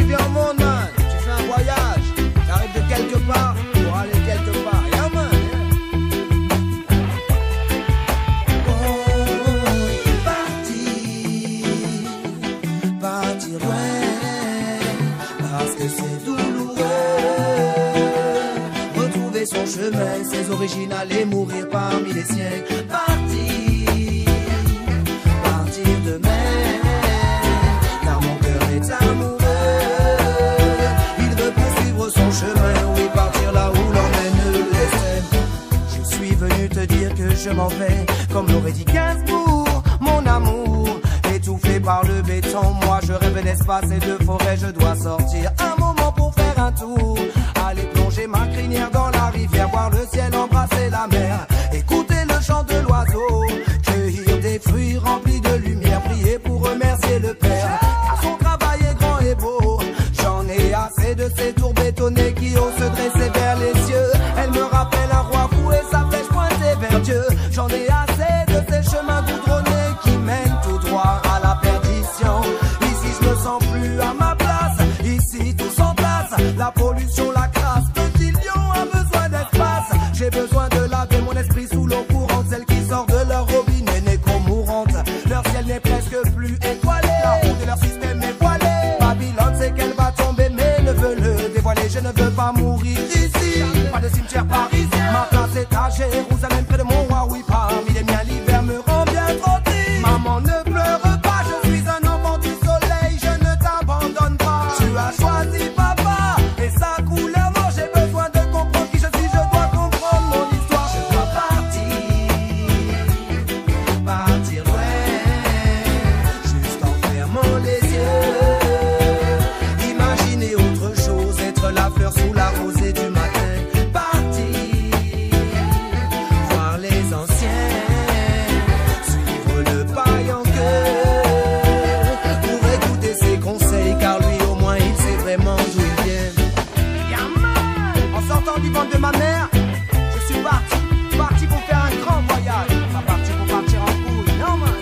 viens au monde, man. Tu fais un voyage. T'arrives de quelque part pour aller quelque part. Yeah, man. Partir loin, parce que c'est douloureux. Retrouver son chemin, ses origines, aller mourir parmi les siens. Partir demain, car mon cœur est amoureux. Il veut poursuivre son chemin, oui, partir là où l'emmène le destin. Je suis venu te dire que je m'en vais, comme l'aurait dit Gainsbourg, mon amour. Étouffé par le béton, moi je rêve d'espace et de forêt. Je dois sortir un moment pour faire un tour, aller plonger ma crinière dans la rivière, voir le ciel, embrasser la mer, écouter le chant de l'oiseau, cueillir des fruits remplis de lumière, prier pour remercier le Père, car son travail est grand et beau. J'en ai assez de ces tours bétonnés qui osent se dresser vers les cieux. Elle me rappelle un roi fou et sa flèche pointée vers Dieu. J'en ai assez de ces chemins goudronnés qui mènent tout droit à la perdition. Ici je me sens plus à ma place, ici tout s'entasse, la pollution, la crasse, petit lion a besoin d'espace. J'ai besoin de laver mon esprit sous l'eau courante, celle qui sort de leur robinet n'est qu'au mourante. Leur ciel n'est presque plus étoilé, la route de leur système est voilée. Babylone sait qu'elle va tomber mais ne veut le dévoiler. Je ne veux pas mourir ici, pas de cimetière parisien. Ma place est à Jérusalem près de mon roi, oui, parmi les miens l'hiver me rend bien trop triste. Maman ne pleure pas, je suis un enfant du soleil, je ne t'abandonne pas. Tu as choisi papa et sa couleur noire. J'ai besoin de comprendre qui je suis, je dois comprendre mon histoire. Je dois partir loin, juste en fermant les yeux. Imaginer autre chose, être la fleur sous la rosée du matin. Partir, voir les anciens, suivre le paillant cœur, pour écouter ses conseils, car lui au moins il sait vraiment d'où il vient. Yaman, en sortant du ventre de ma mère, je suis parti pour faire un grand voyage. Pas parti pour partir en couille, non man.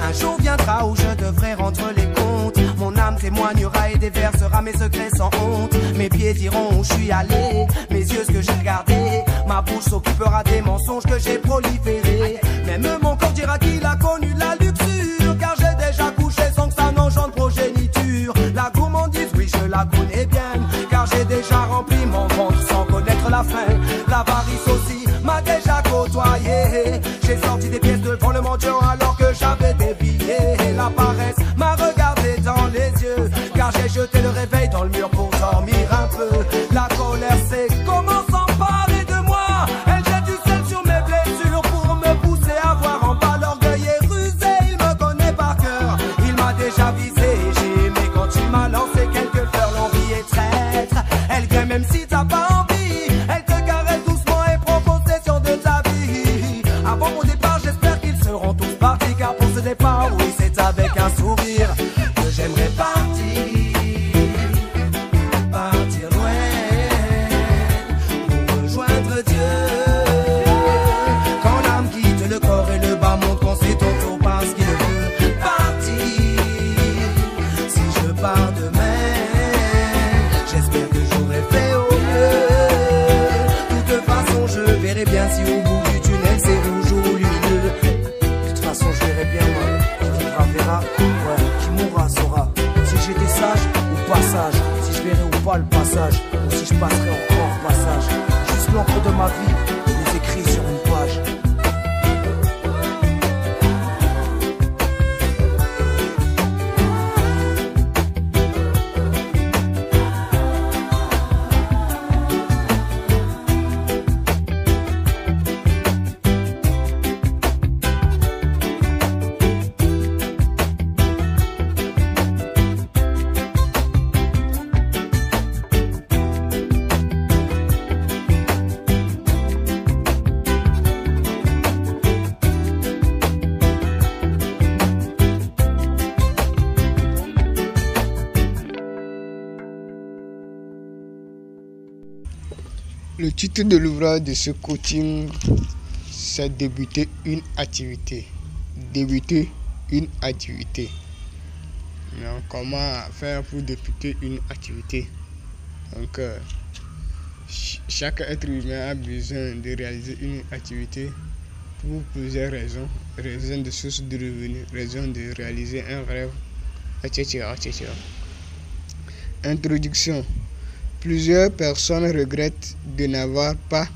Un jour viendra où je devrais rendre les comptes. Mon âme témoignera et déversera mes secrets sans honte. Mes pieds diront où je suis allé, mes yeux ce que j'ai regardé. Ma bouche s'occupera des mensonges que j'ai proliférés. Même mon corps dira qu'il a connu la luxure, car j'ai déjà couché sans que ça n'engendre progéniture. La gourmandise, oui je la connais bien, car j'ai déjà rempli mon ventre sans connaître la faim. L'avarice aussi m'a déjà côtoyé. J'ai sorti des pièces devant le mendiant alors que j'avais des billets. La paresse m'a regardé dans les yeux, car j'ai jeté le réveil dans le mur pour dormir un peu. La colère c'est comment s'emparer de moi. Elle jette du sel sur mes blessures pour me pousser à voir en bas. L'orgueil est rusé, il me connaît par cœur. Il m'a déjà visé, j'ai aimé quand il m'a lancé quelques fleurs. L'envie est traître, elle vient même si t'as pas envie. Elle te caresse doucement et prend possession de ta vie. Avant mon départ j'espère qu'ils seront tous partis, car pour ce départ oui c'est avec un sourire que j'aimerais partir loin, pour rejoindre Dieu. Quand l'âme quitte le corps et le bas monde, qu'on sait ton tour parce qu'il veut partir. Si je pars demain, j'espère que j'aurai fait au mieux. De toute façon je verrai bien si au bout du tunnel c'est rouge ou lumineux. De toute façon je verrai bien moi, qui vivra verra, ouais, qui mourra saura si j'étais sage ou pas sage, si je verrai ou pas le passage, ou si je passerai encore le passage. Juste l'encre de ma vie, les écrits sur une page. Le titre de l'ouvrage de ce coaching, c'est débuter une activité. Débuter une activité. Donc, comment faire pour débuter une activité? Donc, chaque être humain a besoin de réaliser une activité pour plusieurs raisons. Raison de source de revenus, raison de réaliser un rêve, etc., etc. Introduction. Plusieurs personnes regrettent de n'avoir pas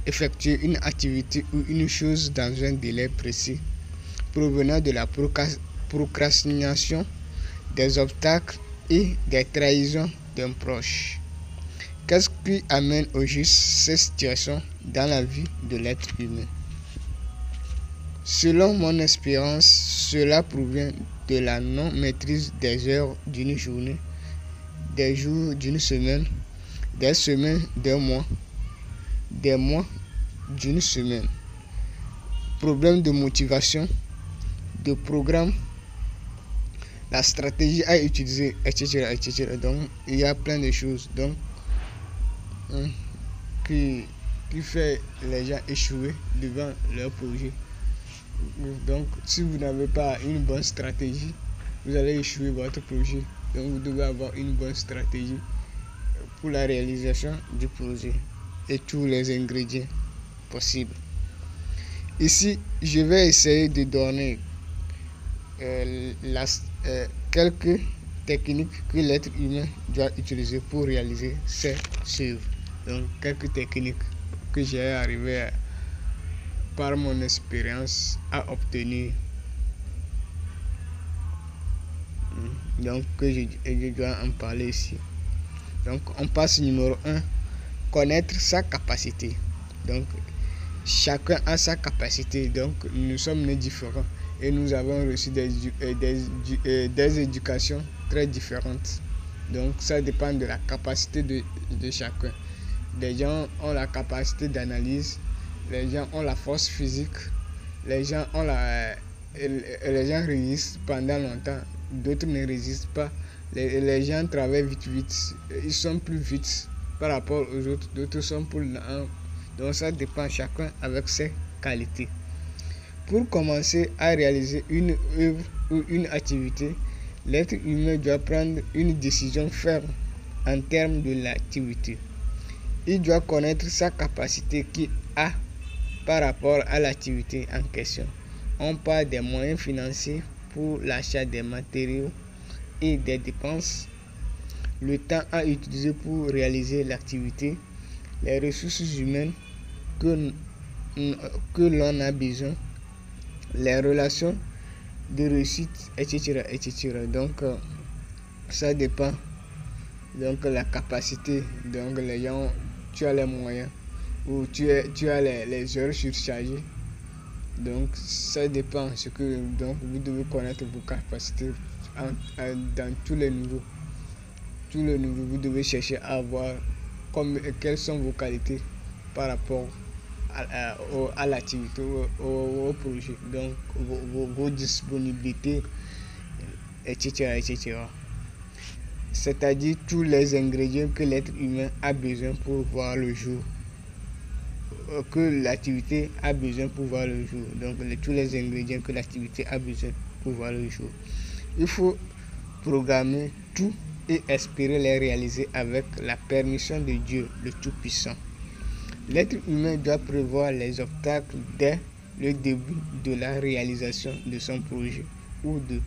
effectué une activité ou une chose dans un délai précis, provenant de la procrastination, des obstacles et des trahisons d'un proche. Qu'est-ce qui amène au juste ces situations dans la vie de l'être humain? Selon mon expérience, cela provient de la non-maîtrise des heures d'une journée, des jours d'une semaine, des semaines d'un mois, des mois d'une semaine. Problème de motivation, de programme, la stratégie à utiliser, etc., etc. Donc, il y a plein de choses qui fait les gens échouer devant leur projet. Donc, si vous n'avez pas une bonne stratégie, vous allez échouer votre projet. Donc, vous devez avoir une bonne stratégie pour la réalisation du projet et tous les ingrédients possibles. Ici, je vais essayer de donner quelques techniques que l'être humain doit utiliser pour réaliser ses œuvres. Donc, quelques techniques que j'ai arrivé par mon expérience à obtenir. Donc, que je dois en parler ici. Donc, on passe numéro 1, connaître sa capacité. Donc, chacun a sa capacité. Donc, nous sommes nés différents et nous avons reçu des éducations très différentes. Donc, ça dépend de la capacité de chacun. Les gens ont la capacité d'analyse, les gens ont la force physique, les gens résistent pendant longtemps, d'autres ne résistent pas. Les gens travaillent vite, ils sont plus vite par rapport aux autres, d'autres sont plus lents. Donc ça dépend chacun avec ses qualités. Pour commencer à réaliser une œuvre ou une activité, l'être humain doit prendre une décision ferme en termes de l'activité. Il doit connaître sa capacité qu'il a par rapport à l'activité en question. On parle des moyens financiers pour l'achat des matériaux et des dépenses, le temps à utiliser pour réaliser l'activité, les ressources humaines que l'on a besoin, les relations de réussite, etc., etc. Donc, ça dépend. Donc, la capacité, donc les gens, tu as les moyens ou tu as les heures surchargées. Donc, ça dépend. Donc, vous devez connaître vos capacités dans tous les niveaux. Tous les niveaux, vous devez chercher à voir quelles sont vos qualités par rapport à l'activité, au projet. Donc, vos disponibilités, etc., etc. C'est-à-dire tous les ingrédients que l'être humain a besoin pour voir le jour, que l'activité a besoin pour voir le jour. Donc, tous les ingrédients que l'activité a besoin pour voir le jour. Il faut programmer tout et espérer les réaliser avec la permission de Dieu, le Tout-Puissant. L'être humain doit prévoir les obstacles dès le début de la réalisation de son projet ou de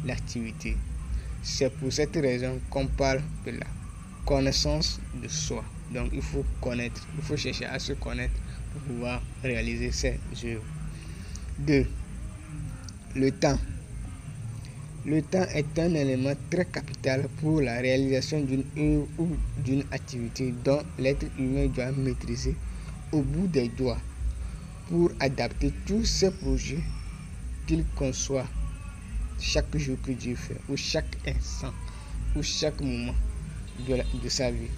l'activité. C'est pour cette raison qu'on parle de la connaissance de soi. Donc il faut connaître, il faut chercher à se connaître pour pouvoir réaliser ses œuvres. 2. Le temps. Le temps est un élément très capital pour la réalisation d'une œuvre ou d'une activité dont l'être humain doit maîtriser au bout des doigts pour adapter tous ses projets qu'il conçoit chaque jour que Dieu fait, ou chaque instant, ou chaque moment de sa vie.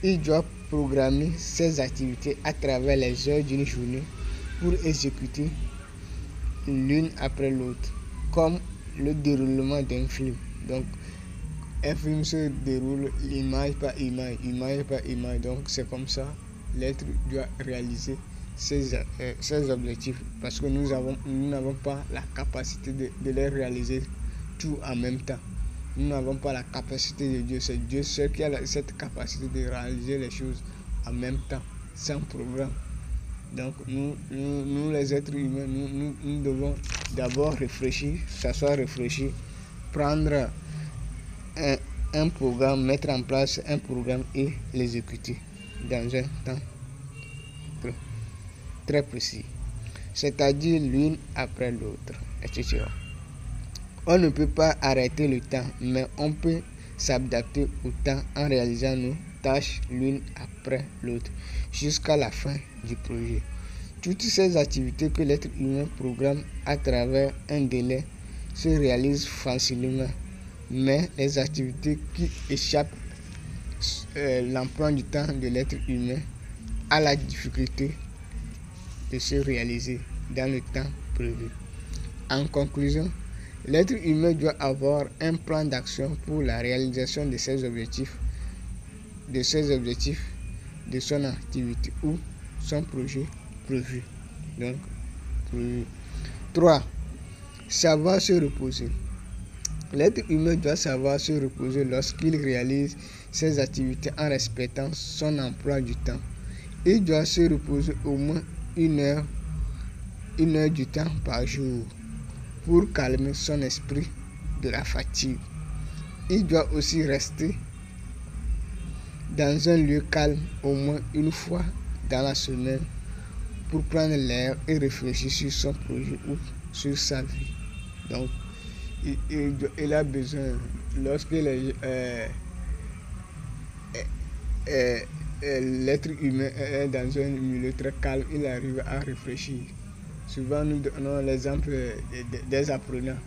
Il doit programmer ses activités à travers les heures d'une journée pour exécuter l'une après l'autre, comme le déroulement d'un film. Donc, un film se déroule image par image, image par image. Donc, c'est comme ça, l'être doit réaliser ces objectifs, parce que nous n'avons pas la capacité de les réaliser tout en même temps. Nous n'avons pas la capacité de Dieu. C'est Dieu seul qui a cette capacité de réaliser les choses en même temps, sans programme. Donc nous les êtres humains, nous devons d'abord réfléchir, s'asseoir, réfléchir, prendre un programme, mettre en place un programme et l'exécuter dans un temps très précis, c'est-à-dire l'une après l'autre, etc. On ne peut pas arrêter le temps, mais on peut s'adapter au temps en réalisant nos tâches l'une après l'autre jusqu'à la fin du projet. Toutes ces activités que l'être humain programme à travers un délai se réalisent facilement, mais les activités qui échappent l'emploi du temps de l'être humain a la difficulté de se réaliser dans le temps prévu. En conclusion, l'être humain doit avoir un plan d'action pour la réalisation de ses objectifs, de son activité ou son projet prévu. Donc, 3. Savoir se reposer. L'être humain doit savoir se reposer lorsqu'il réalise ses activités en respectant son emploi du temps. Il doit se reposer au moins une heure du temps par jour pour calmer son esprit de la fatigue. Il doit aussi rester dans un lieu calme au moins une fois dans la semaine pour prendre l'air et réfléchir sur son projet ou sur sa vie. Donc, il a besoin, lorsque l'être humain est dans un milieu très calme, il arrive à réfléchir. Souvent, nous donnons l'exemple des apprenants.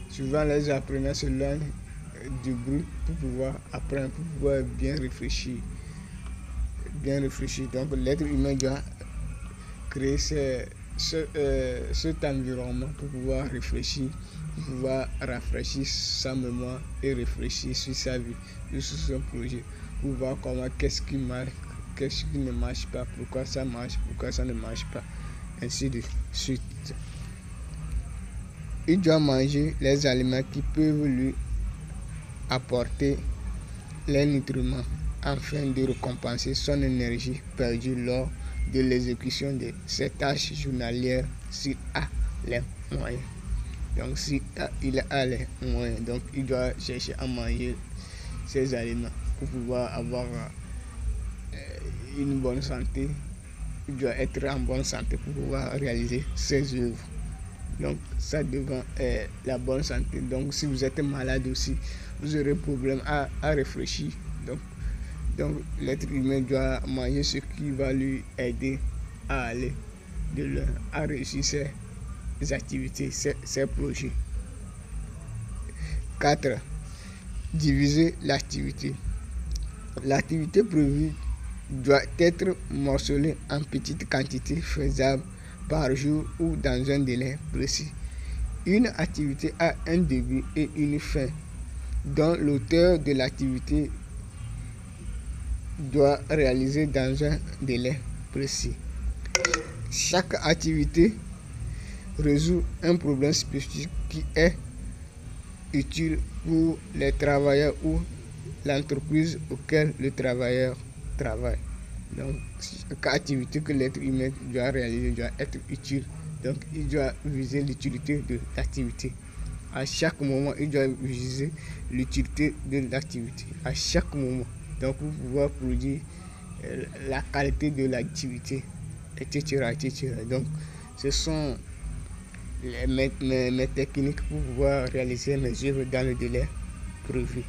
Souvent, les apprenants se loignent du bruit pour pouvoir apprendre, pour pouvoir bien réfléchir. Donc, l'être humain doit créer cet environnement pour pouvoir réfléchir, pour pouvoir rafraîchir sa mémoire et réfléchir sur sa vie, sur son projet, pour voir qu'est-ce qui marche, qu'est-ce qui ne marche pas, pourquoi ça marche, pourquoi ça ne marche pas, ainsi de suite. Il doit manger les aliments qui peuvent lui apporter les nutriments afin de récompenser son énergie perdue lors de l'exécution de ses tâches journalières s'il a les moyens. Donc s'il a les moyens, donc il doit chercher à manger ces aliments pour pouvoir avoir une bonne santé. Il doit être en bonne santé pour pouvoir réaliser ses œuvres. Donc ça devant la bonne santé. Donc si vous êtes malade aussi, vous aurez problème à réfléchir. Donc l'être humain doit manger ce qui va lui aider à aller de loin, à réussir ses activités, ses projets. 4. Diviser l'activité. L'activité prévue doit être morcelée en petites quantités faisables par jour ou dans un délai précis. Une activité a un début et une fin, dont l'auteur de l'activité doit réaliser dans un délai précis. Chaque activité résout un problème spécifique qui est utile pour les travailleurs ou l'entreprise auquel le travailleur travaille. Donc, chaque activité que l'être humain doit réaliser doit être utile. Donc, il doit viser l'utilité de l'activité. À chaque moment, il doit viser l'utilité de l'activité. À chaque moment. Donc, pour pouvoir produire la qualité de l'activité, etc., etc. Donc, ce sont mes techniques pour pouvoir réaliser mes œuvres dans le délai prévu.